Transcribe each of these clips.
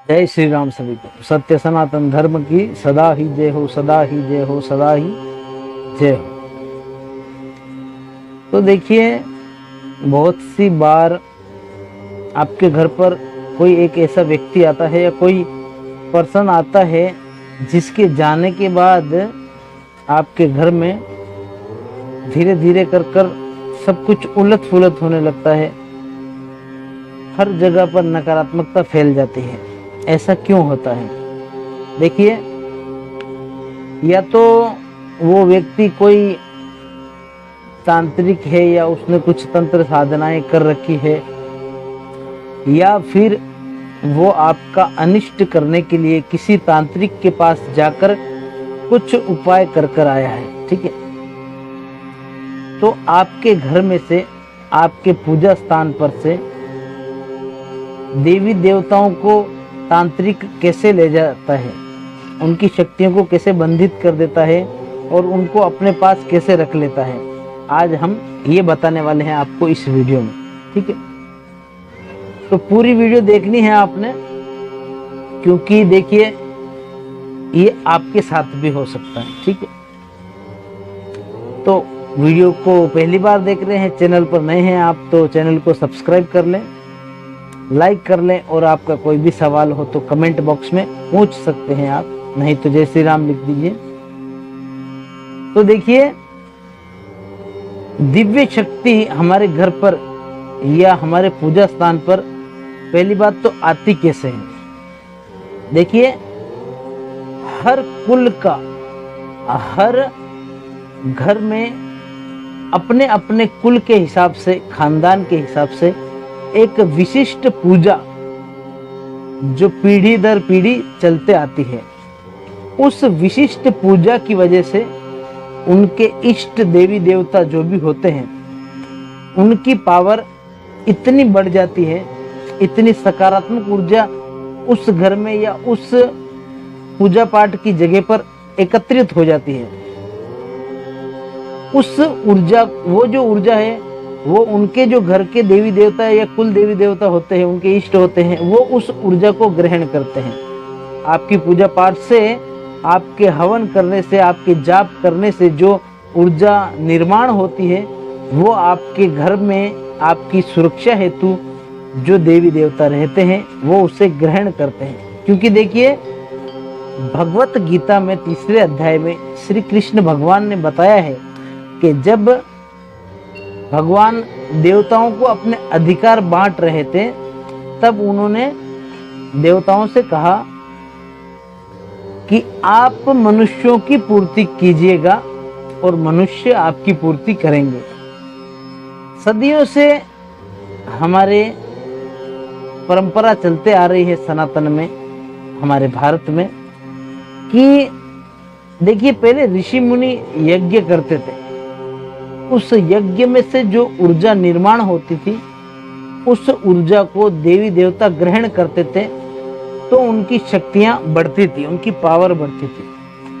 जय श्री राम सभी को। सत्य सनातन धर्म की सदा ही जय हो, सदा ही जय हो, सदा ही जय हो। तो देखिए, बहुत सी बार आपके घर पर कोई एक ऐसा व्यक्ति आता है या कोई पर्सन आता है जिसके जाने के बाद आपके घर में धीरे धीरे कर कर सब कुछ उलट पुलट होने लगता है। हर जगह पर नकारात्मकता फैल जाती है। ऐसा क्यों होता है? देखिए, या तो वो व्यक्ति कोई तांत्रिक है या उसने कुछ तंत्र साधनाएं कर रखी है, या फिर वो आपका अनिष्ट करने के लिए किसी तांत्रिक के पास जाकर कुछ उपाय कर कर आया है। ठीक है, तो आपके घर में से, आपके पूजा स्थान पर से देवी देवताओं को तांत्रिक कैसे ले जाता है, उनकी शक्तियों को कैसे बंधित कर देता है और उनको अपने पास कैसे रख लेता है, आज हम ये बताने वाले हैं आपको इस वीडियो में। ठीक है, तो पूरी वीडियो देखनी है आपने, क्योंकि देखिए ये आपके साथ भी हो सकता है। ठीक है, तो वीडियो को पहली बार देख रहे हैं, चैनल पर नए हैं आप, तो चैनल को सब्सक्राइब कर लें, लाइक कर लें, और आपका कोई भी सवाल हो तो कमेंट बॉक्स में पूछ सकते हैं आप, नहीं तो जय श्री राम लिख दीजिए। तो देखिए, दिव्य शक्ति हमारे घर पर या हमारे पूजा स्थान पर पहली बात तो आती कैसे है? देखिए, हर कुल का, हर घर में अपने अपने कुल के हिसाब से, खानदान के हिसाब से एक विशिष्ट पूजा जो पीढ़ी दर पीढ़ी चलते आती है, उस विशिष्ट पूजा की वजह से उनके इष्ट देवी देवता जो भी होते हैं, उनकी पावर इतनी बढ़ जाती है, इतनी सकारात्मक ऊर्जा उस घर में या उस पूजा पाठ की जगह पर एकत्रित हो जाती है। उस ऊर्जा, वो जो ऊर्जा है, वो उनके जो घर के देवी देवता या कुल देवी देवता होते हैं, उनके इष्ट होते हैं, वो उस ऊर्जा को ग्रहण करते हैं। आपकी पूजा पाठ से, आपके हवन करने से, आपके जाप करने से जो ऊर्जा निर्माण होती है, वो आपके घर में आपकी सुरक्षा हेतु जो देवी देवता रहते हैं वो उसे ग्रहण करते हैं। क्योंकि देखिए, भगवत गीता में 3 अध्याय में श्री कृष्ण भगवान ने बताया है कि जब भगवान देवताओं को अपने अधिकार बांट रहे थे, तब उन्होंने देवताओं से कहा कि आप मनुष्यों की पूर्ति कीजिएगा और मनुष्य आपकी पूर्ति करेंगे। सदियों से हमारे परंपरा चलते आ रही है सनातन में, हमारे भारत में, कि देखिए, पहले ऋषि मुनि यज्ञ करते थे, उस यज्ञ में से जो ऊर्जा निर्माण होती थी, उस ऊर्जा को देवी देवता ग्रहण करते थे, तो उनकी शक्तियां बढ़ती थी, उनकी पावर बढ़ती थी,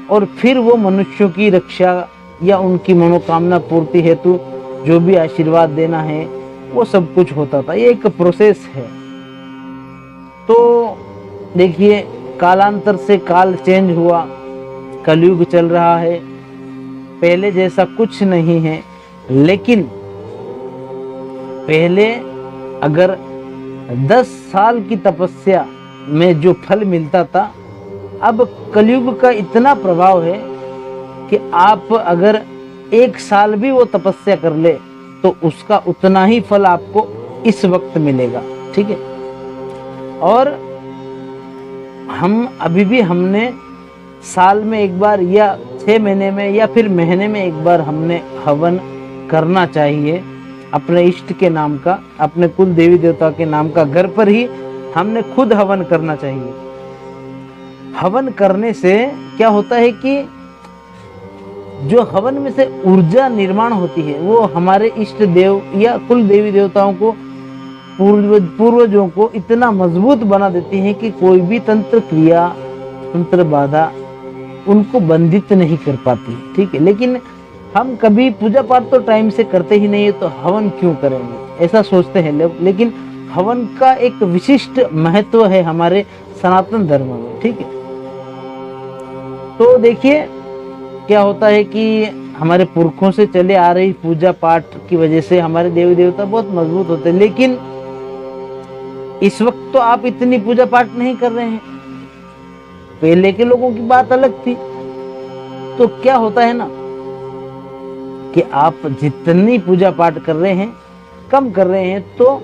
और फिर वो मनुष्यों की रक्षा या उनकी मनोकामना पूर्ति हेतु जो भी आशीर्वाद देना है वो सब कुछ होता था। ये एक प्रोसेस है। तो देखिए, कालांतर से काल चेंज हुआ, कलयुग चल रहा है, पहले जैसा कुछ नहीं है। लेकिन पहले अगर 10 साल की तपस्या में जो फल मिलता था, अब कलयुग का इतना प्रभाव है कि आप अगर 1 साल भी वो तपस्या कर ले तो उसका उतना ही फल आपको इस वक्त मिलेगा। ठीक है, और हम अभी भी, हमने साल में एक बार या 6 महीने में या फिर महीने में एक बार हमने हवन करना चाहिए अपने इष्ट के नाम का, अपने कुल देवी देवता के नाम का। घर पर ही हमने खुद हवन करना चाहिए। हवन करने से क्या होता है कि जो हवन में से ऊर्जा निर्माण होती है, वो हमारे इष्ट देव या कुल देवी देवताओं को, पूर्वजों को इतना मजबूत बना देती है कि कोई भी तंत्र क्रिया, तंत्र बाधा उनको बंधित नहीं कर पाती। ठीक है, लेकिन हम कभी पूजा पाठ तो टाइम से करते ही नहीं है, तो हवन क्यों करेंगे, ऐसा सोचते हैं लोग। लेकिन हवन का एक विशिष्ट महत्व है हमारे सनातन धर्म में, ठीक है। तो देखिए क्या होता है कि हमारे पुरखों से चले आ रही पूजा पाठ की वजह से हमारे देवी देवता बहुत मजबूत होते हैं, लेकिन इस वक्त तो आप इतनी पूजा पाठ नहीं कर रहे हैं। पहले के लोगों की बात अलग थी। तो क्या होता है ना कि आप जितनी पूजा पाठ कर रहे हैं, कम कर रहे हैं, तो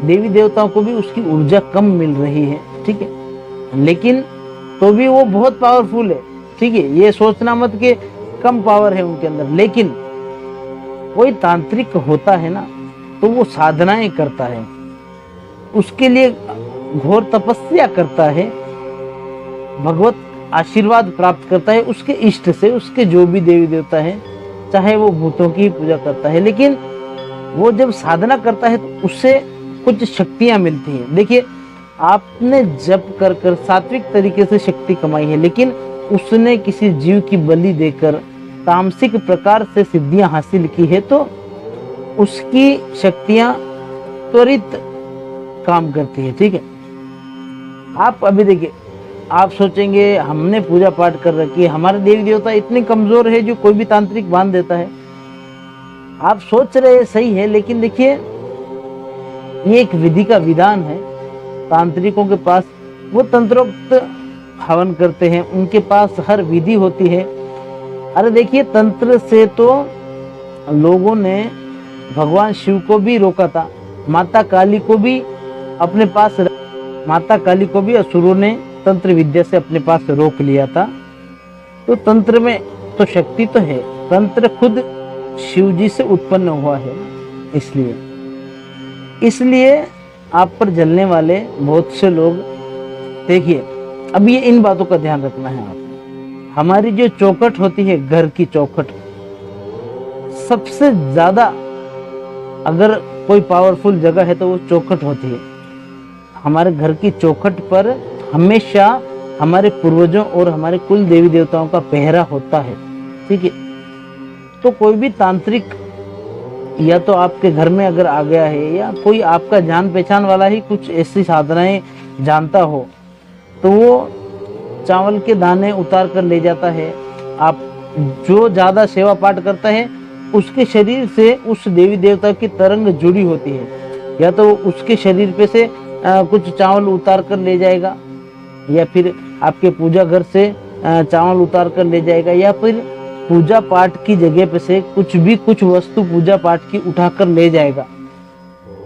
देवी देवताओं को भी उसकी ऊर्जा कम मिल रही है, ठीक है। लेकिन तो भी वो बहुत पावरफुल है, ठीक है। ये सोचना मत कि कम पावर है उनके अंदर। लेकिन कोई तांत्रिक होता है ना, तो वो साधनाएं करता है, उसके लिए घोर तपस्या करता है, भगवत आशीर्वाद प्राप्त करता है उसके इष्ट से, उसके जो भी देवी देवता है, चाहे वो भूतों की पूजा करता है। लेकिन वो जब साधना करता है तो उससे कुछ शक्तियां मिलती हैं। देखिए आपने जप कर कर सात्विक तरीके से शक्ति कमाई है, लेकिन उसने किसी जीव की बलि देकर तामसिक प्रकार से सिद्धियां हासिल की है, तो उसकी शक्तियां त्वरित काम करती है, ठीक है। आप अभी देखिए, आप सोचेंगे हमने पूजा पाठ कर रखी है, हमारे देवी देवता इतने कमजोर है जो कोई भी तांत्रिक बांध देता है। आप सोच रहे सही है, लेकिन देखिए ये एक विधि का विधान है। तांत्रिकों के पास वो तंत्रोक्त हवन करते हैं, उनके पास हर विधि होती है। अरे देखिए तंत्र से तो लोगों ने भगवान शिव को भी रोका था, माता काली को भी अपने पास, माता काली को भी असुरों ने तंत्र विद्या से अपने पास रोक लिया था। तो तंत्र में तो शक्ति तो है, तंत्र खुद शिव जी से उत्पन्न हुआ है। इसलिए आप पर जलने वाले बहुत से लोग, देखिए अब ये इन बातों का ध्यान रखना है आप। हमारी जो चौखट होती है, घर की चौखट, सबसे ज्यादा अगर कोई पावरफुल जगह है तो वो चौखट होती है। हमारे घर की चौखट पर हमेशा हमारे पूर्वजों और हमारे कुल देवी देवताओं का पहरा होता है, ठीक है। तो कोई भी तांत्रिक या तो आपके घर में अगर आ गया है, या कोई आपका जान पहचान वाला ही कुछ ऐसी साधनाएं जानता हो, तो वो चावल के दाने उतार कर ले जाता है। आप जो ज्यादा सेवा पाठ करता है उसके शरीर से उस देवी देवता की तरंग जुड़ी होती है, या तो उसके शरीर पे से कुछ चावल उतार कर ले जाएगा, या फिर आपके पूजा घर से चावल उतार कर ले जाएगा, या फिर पूजा पाठ की जगह पे से कुछ वस्तु पूजा पाठ की उठाकर ले जाएगा।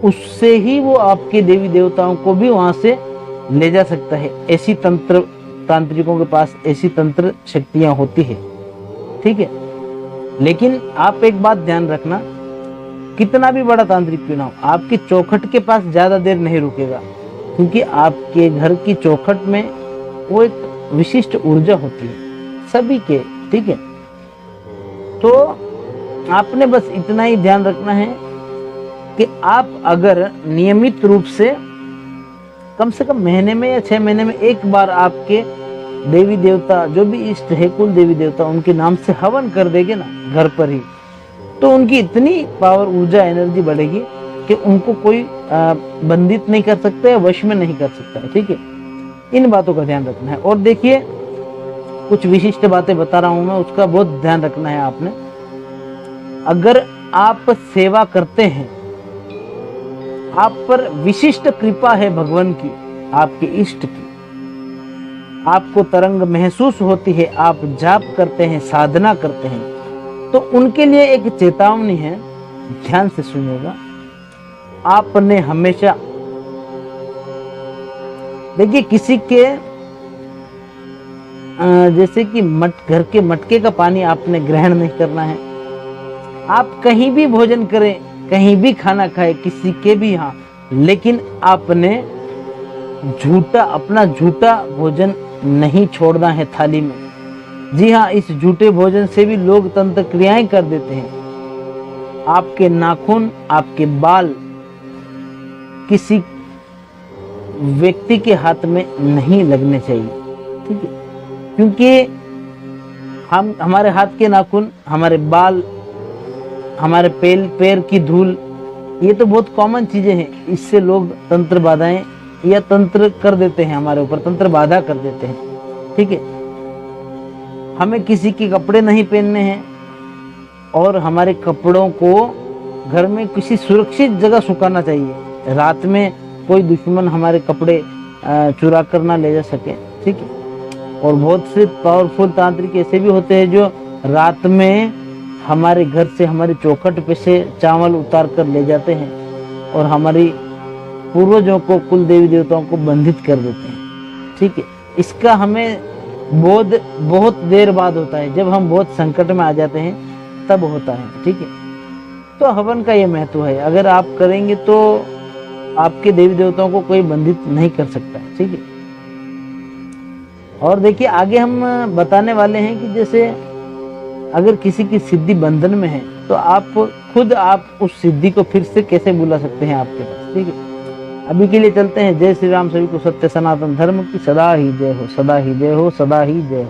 उससे ही वो आपके देवी देवताओं को भी वहां से ले जा सकता है। ऐसी तांत्रिकों के पास ऐसी तंत्र शक्तियां होती है, ठीक है। लेकिन आप एक बात ध्यान रखना, कितना भी बड़ा तांत्रिक क्यों ना हो, आपकी चौखट के पास ज्यादा देर नहीं रुकेगा, क्योंकि आपके घर की चौखट में वो एक विशिष्ट ऊर्जा होती है सभी के, ठीक है। तो आपने बस इतना ही ध्यान रखना है कि आप अगर नियमित रूप से कम से कम महीने में या 6 महीने में एक बार आपके देवी देवता जो भी इष्ट है, कुल देवी देवता, उनके नाम से हवन कर देंगे ना घर पर ही, तो उनकी इतनी पावर, ऊर्जा, एनर्जी बढ़ेगी कि उनको कोई बंदित नहीं कर सकता है, वश में नहीं कर सकता है, ठीक है। इन बातों का ध्यान रखना है। और देखिए कुछ विशिष्ट बातें बता रहा हूं मैं, उसका बहुत ध्यान रखना है आपने। अगर आप सेवा करते हैं, आप पर विशिष्ट कृपा है भगवान की, आपके इष्ट की, आपको तरंग महसूस होती है, आप जाप करते हैं, साधना करते हैं, तो उनके लिए एक चेतावनी है, ध्यान से सुनिएगा। आपने हमेशा, देखिए किसी के जैसे कि घर के मटके का पानी आपने ग्रहण नहीं करना है। आप कहीं भी भोजन करें, कहीं भी खाना खाएं, किसी के भी यहाँ, लेकिन आपने अपना झूठा भोजन नहीं छोड़ना है थाली में। जी हाँ, इस झूठे भोजन से भी लोग तंत्र क्रियाएं कर देते हैं। आपके नाखून, आपके बाल किसी व्यक्ति के हाथ में नहीं लगने चाहिए, ठीक है। क्योंकि हमारे हाथ के नाखून, हमारे बाल, हमारे पैर की धूल, ये तो बहुत कॉमन चीजें हैं। इससे लोग तंत्र बाधाएं या तंत्र कर देते हैं हमारे ऊपर, तंत्र बाधा कर देते हैं। ठीक है, हमें किसी के कपड़े नहीं पहनने हैं और हमारे कपड़ों को घर में किसी सुरक्षित जगह सुखाना चाहिए। रात में कोई दुश्मन हमारे कपड़े चुरा कर ना ले जा सके। ठीक है, और बहुत से पावरफुल तांत्रिक ऐसे भी होते हैं जो रात में हमारे घर से, हमारी चौखट पे से चावल उतार कर ले जाते हैं और हमारी पूर्वजों को, कुल देवी देवताओं को बंधित कर देते हैं। ठीक है, इसका हमें बोध बहुत देर बाद होता है, जब हम बहुत संकट में आ जाते हैं तब होता है। ठीक है, तो हवन का ये महत्व है, अगर आप करेंगे तो आपके देवी देवताओं को कोई बंधित नहीं कर सकता है। ठीक है, और देखिए आगे हम बताने वाले हैं कि जैसे अगर किसी की सिद्धि बंधन में है तो आप खुद उस सिद्धि को फिर से कैसे बुला सकते हैं आपके पास। ठीक है, अभी के लिए चलते हैं। जय श्री राम, सभी को सत्य सनातन धर्म की सदा ही जय हो, सदा ही जय हो, सदा ही जय हो।